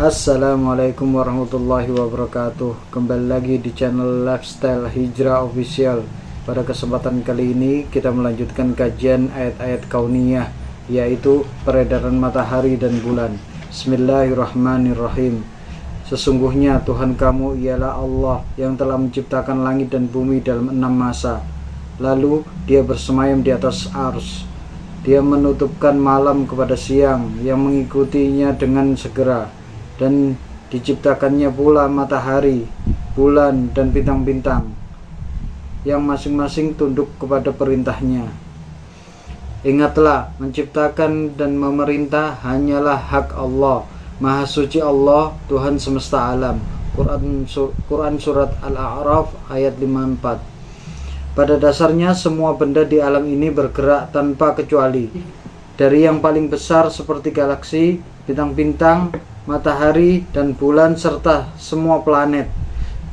Assalamualaikum warahmatullahi wabarakatuh. Kembali lagi di channel Lifestyle Hijrah Official. Pada kesempatan kali ini kita melanjutkan kajian ayat-ayat kauniyah, yaitu peredaran matahari dan bulan. Bismillahirrahmanirrahim. Sesungguhnya Tuhan kamu ialah Allah yang telah menciptakan langit dan bumi dalam 6 masa. Lalu dia bersemayam di atas arsy. Dia menutupkan malam kepada siang yang mengikutinya dengan segera, dan diciptakannya pula matahari, bulan, dan bintang-bintang yang masing-masing tunduk kepada perintahnya. Ingatlah, menciptakan dan memerintah hanyalah hak Allah. Maha suci Allah, Tuhan semesta alam. Quran Surat Al-A'raf ayat 54. Pada dasarnya semua benda di alam ini bergerak tanpa kecuali, dari yang paling besar seperti galaksi, bintang-bintang, matahari dan bulan, serta semua planet,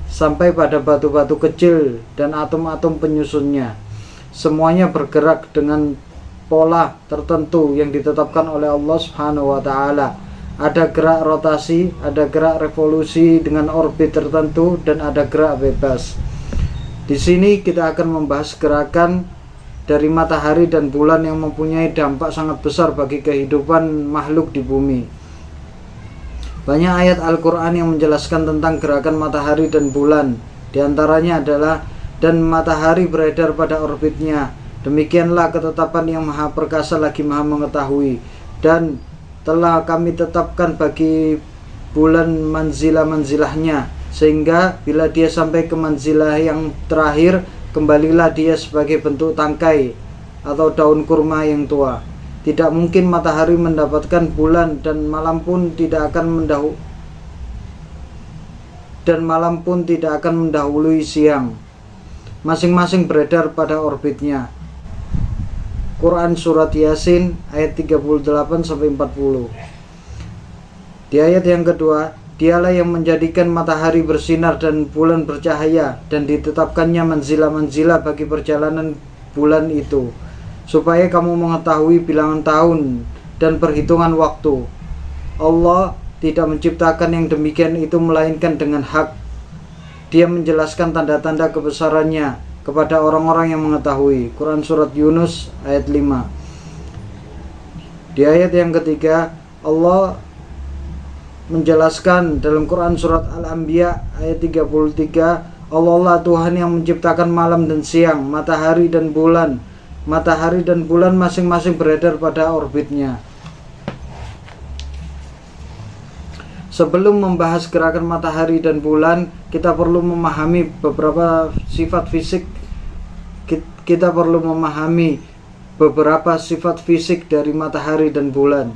sampai pada batu-batu kecil dan atom-atom penyusunnya. Semuanya bergerak dengan pola tertentu yang ditetapkan oleh Allah Subhanahu wa Ta'ala. Ada gerak rotasi, ada gerak revolusi dengan orbit tertentu, dan ada gerak bebas. Di sini kita akan membahas gerakan dari matahari dan bulan yang mempunyai dampak sangat besar bagi kehidupan makhluk di bumi. Banyak ayat Al-Quran yang menjelaskan tentang gerakan matahari dan bulan. Di antaranya adalah, dan matahari beredar pada orbitnya. Demikianlah ketetapan yang maha perkasa lagi maha mengetahui. Dan telah kami tetapkan bagi bulan manzilah-manzilahnya, sehingga bila dia sampai ke manzilah yang terakhir, kembalilah dia sebagai bentuk tangkai atau daun kurma yang tua. Tidak mungkin matahari mendapatkan bulan, dan malam pun tidak akan mendahului siang. Masing-masing beredar pada orbitnya. Quran Surat Yasin ayat 38-40. Di ayat yang kedua, dialah yang menjadikan matahari bersinar dan bulan bercahaya, dan ditetapkannya manzilah-manzilah bagi perjalanan bulan itu, supaya kamu mengetahui bilangan tahun dan perhitungan waktu. Allah tidak menciptakan yang demikian itu melainkan dengan hak. Dia menjelaskan tanda-tanda kebesarannya kepada orang-orang yang mengetahui. Quran Surat Yunus ayat 5. Di ayat yang ketiga, Allah menjelaskan dalam Quran Surat Al-Anbiya ayat 33, Allah lah Tuhan yang menciptakan malam dan siang, matahari dan bulan. Matahari dan bulan masing-masing beredar pada orbitnya. Sebelum membahas gerakan matahari dan bulan, kita perlu memahami beberapa sifat fisik. Dari matahari dan bulan.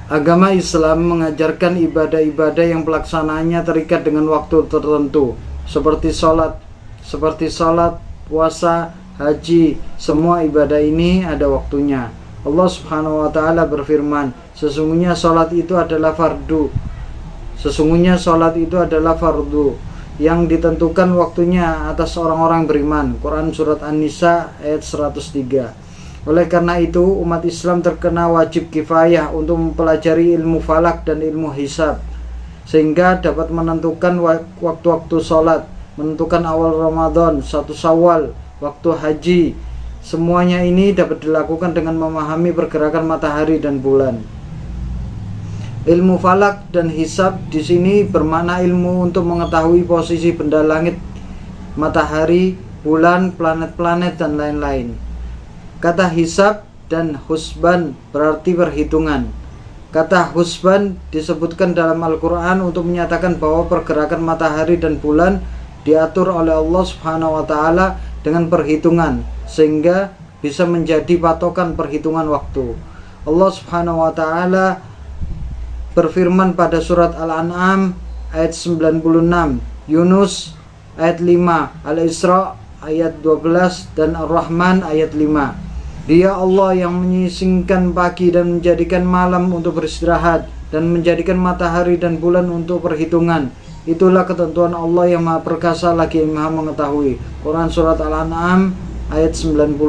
Agama Islam mengajarkan ibadah-ibadah yang pelaksanaannya terikat dengan waktu tertentu, seperti salat, puasa, haji. Semua ibadah ini ada waktunya. Allah Subhanahu wa Ta'ala berfirman, sesungguhnya salat itu adalah fardu yang ditentukan waktunya atas orang-orang beriman. Quran Surat An-Nisa ayat 103. Oleh karena itu, umat Islam terkena wajib kifayah untuk mempelajari ilmu falak dan ilmu hisab, sehingga dapat menentukan waktu-waktu sholat, menentukan awal Ramadan, 1 Syawal, waktu haji. Semuanya ini dapat dilakukan dengan memahami pergerakan matahari dan bulan. Ilmu falak dan hisab di sini bermakna ilmu untuk mengetahui posisi benda langit, matahari, bulan, planet-planet, dan lain-lain. Kata hisab dan husban berarti perhitungan. Kata husban disebutkan dalam Al-Quran untuk menyatakan bahwa pergerakan matahari dan bulan diatur oleh Allah Subhanahu wa Ta'ala dengan perhitungan, sehingga bisa menjadi patokan perhitungan waktu. Allah Subhanahu wa Ta'ala berfirman pada surat Al-An'am ayat 96, Yunus ayat 5, Al-Isra ayat 12, dan Ar-Rahman ayat 5. Dia Allah yang menyisingkan pagi dan menjadikan malam untuk beristirahat, dan menjadikan matahari dan bulan untuk perhitungan. Itulah ketentuan Allah yang maha perkasa lagi maha mengetahui. Quran Surat Al-An'am ayat 96.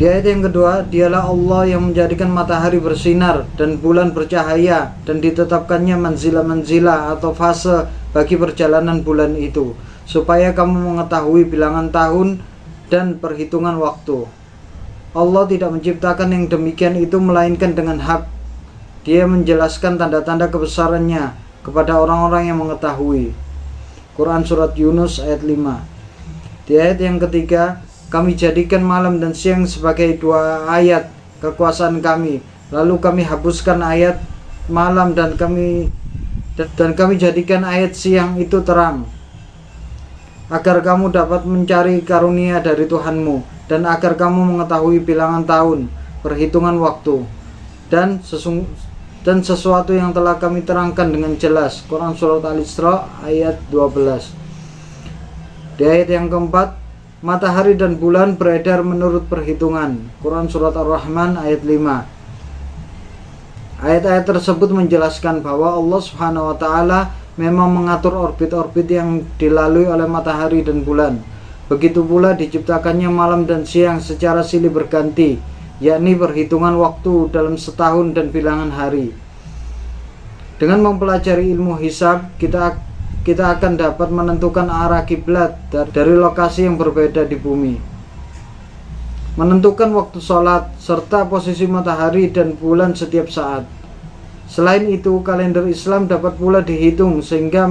Di ayat yang kedua, dialah Allah yang menjadikan matahari bersinar dan bulan bercahaya dan ditetapkannya manzilah-manzilah atau fase bagi perjalanan bulan itu, supaya kamu mengetahui bilangan tahun dan perhitungan waktu. Allah tidak menciptakan yang demikian itu melainkan dengan hak. Dia menjelaskan tanda-tanda kebesarannya kepada orang-orang yang mengetahui. Quran Surat Yunus ayat 5. Di ayat yang ketiga, kami jadikan malam dan siang sebagai dua ayat kekuasaan kami. Lalu kami hapuskan ayat malam dan kami jadikan ayat siang itu terang, agar kamu dapat mencari karunia dari Tuhanmu dan agar kamu mengetahui bilangan tahun, perhitungan waktu, dan sesuatu yang telah kami terangkan dengan jelas. Quran Surat Al-Isra ayat 12. Di ayat yang keempat, matahari dan bulan beredar menurut perhitungan. Quran Surat Ar-Rahman ayat 5. Ayat-ayat tersebut menjelaskan bahwa Allah Subhanahu wa Ta'ala memang mengatur orbit-orbit yang dilalui oleh matahari dan bulan. Begitu pula diciptakannya malam dan siang secara silih berganti, yakni perhitungan waktu dalam setahun dan bilangan hari. Dengan mempelajari ilmu hisab, kita akan dapat menentukan arah kiblat dari lokasi yang berbeda di bumi, menentukan waktu sholat, serta posisi matahari dan bulan setiap saat. Selain itu, kalender Islam dapat pula dihitung sehingga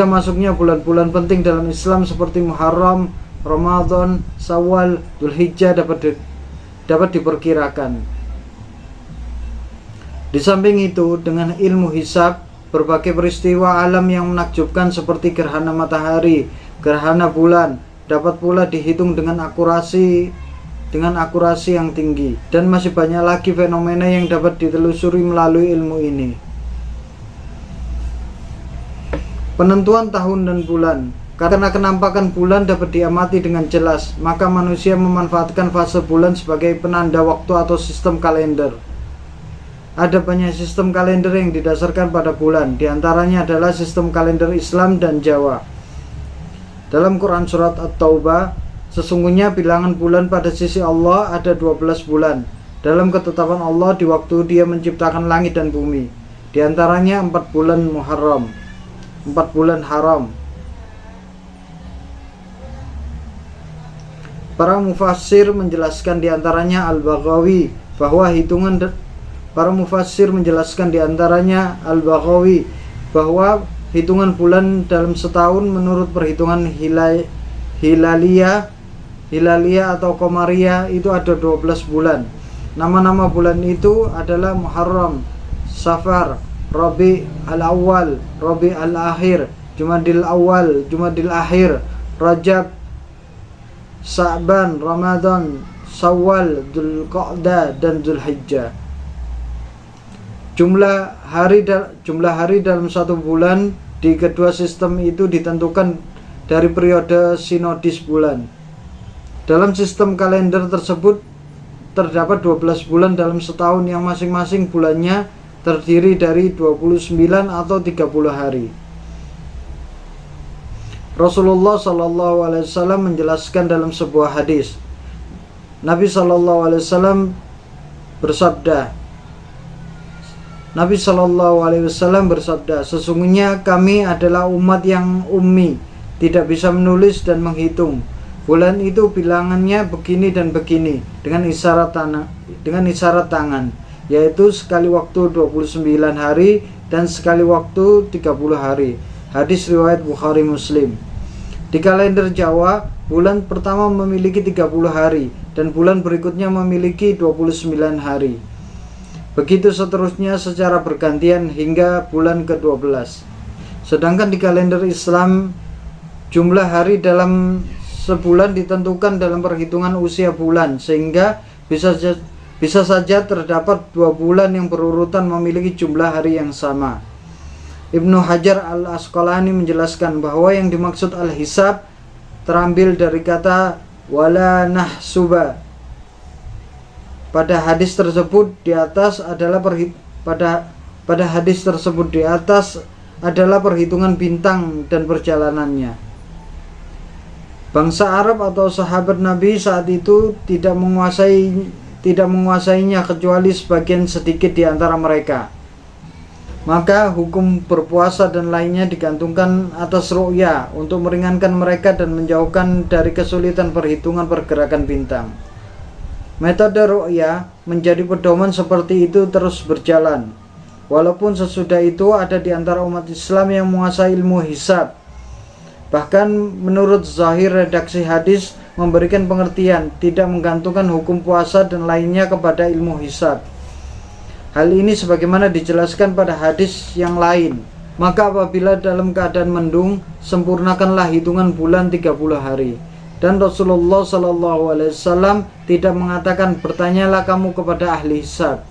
masuknya bulan-bulan penting dalam Islam seperti Muharram, Ramadan, Syawal, Dzulhijjah dapat diperkirakan. Di samping itu, dengan ilmu hisab, berbagai peristiwa alam yang menakjubkan seperti gerhana matahari, gerhana bulan dapat pula dihitung dengan akurasi yang tinggi, dan masih banyak lagi fenomena yang dapat ditelusuri melalui ilmu ini. Penentuan tahun dan bulan. Karena kenampakan bulan dapat diamati dengan jelas, maka manusia memanfaatkan fase bulan sebagai penanda waktu atau sistem kalender. Ada banyak sistem kalender yang didasarkan pada bulan, diantaranya adalah sistem kalender Islam dan Jawa. Dalam Quran Surat At-Taubah, sesungguhnya bilangan bulan pada sisi Allah ada 12 bulan, dalam ketetapan Allah di waktu Dia menciptakan langit dan bumi. Di antaranya 4 bulan Muharram, 4 bulan haram. Para mufassir menjelaskan di antaranya Al-Baghawi bahwa hitungan bulan dalam setahun menurut perhitungan hilaliyah atau qamariyah itu ada 12 bulan. Nama-nama bulan itu adalah Muharram, Safar, Rabi al-Awwal, Rabi al-Akhir, Jumadil Awal, Jumadil Akhir, Rajab, Sa'ban, Ramadan, Syawal, Dzulqa'dah, dan Dzulhijjah. Jumlah hari dalam satu bulan di kedua sistem itu ditentukan dari periode sinodis bulan. Dalam sistem kalender tersebut terdapat 12 bulan dalam setahun yang masing-masing bulannya terdiri dari 29 atau 30 hari. Rasulullah SAW menjelaskan dalam sebuah hadis. Nabi SAW bersabda, sesungguhnya kami adalah umat yang ummi, tidak bisa menulis dan menghitung. Bulan itu bilangannya begini dan begini dengan isyarat tangan, yaitu sekali waktu 29 hari dan sekali waktu 30 hari. Hadis riwayat Bukhari Muslim. Di kalender Jawa, bulan pertama memiliki 30 hari dan bulan berikutnya memiliki 29 hari. Begitu seterusnya secara bergantian hingga bulan ke-12. Sedangkan di kalender Islam, jumlah hari dalam sebulan ditentukan dalam perhitungan usia bulan, sehingga bisa saja terdapat 2 bulan yang berurutan memiliki jumlah hari yang sama. Ibnu Hajar al-Asqalani menjelaskan bahwa yang dimaksud al-hisab terambil dari kata wala nahsuba. Pada hadis tersebut di atas adalah perhitungan bintang dan perjalanannya. Bangsa Arab atau sahabat Nabi saat itu tidak menguasainya kecuali sebagian sedikit di antara mereka. Maka hukum berpuasa dan lainnya digantungkan atas ru'ya untuk meringankan mereka dan menjauhkan dari kesulitan perhitungan pergerakan bintang. Metode ru'ya menjadi pedoman seperti itu terus berjalan. Walaupun sesudah itu ada di antara umat Islam yang menguasai ilmu hisab. Bahkan menurut zahir redaksi hadis memberikan pengertian tidak menggantungkan hukum puasa dan lainnya kepada ilmu hisab. Hal ini sebagaimana dijelaskan pada hadis yang lain. Maka apabila dalam keadaan mendung, sempurnakanlah hitungan bulan 30 hari. Dan Rasulullah SAW tidak mengatakan bertanyalah kamu kepada ahli hisab.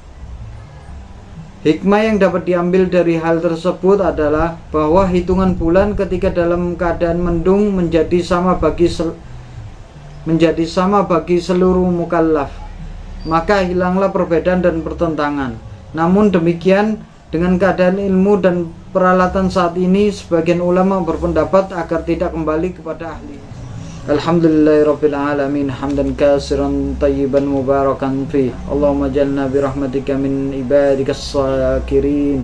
Hikmah yang dapat diambil dari hal tersebut adalah bahwa hitungan bulan ketika dalam keadaan mendung menjadi sama bagi seluruh mukallaf. Maka hilanglah perbedaan dan pertentangan. Namun demikian, dengan keadaan ilmu dan peralatan saat ini, sebagian ulama berpendapat agar tidak kembali kepada ahli. Alhamdulillahirabbil alamin hamdan katsiran tayyiban mubarakan fi. Allahumma jalna bi rahmatika min ibadikas shakirin.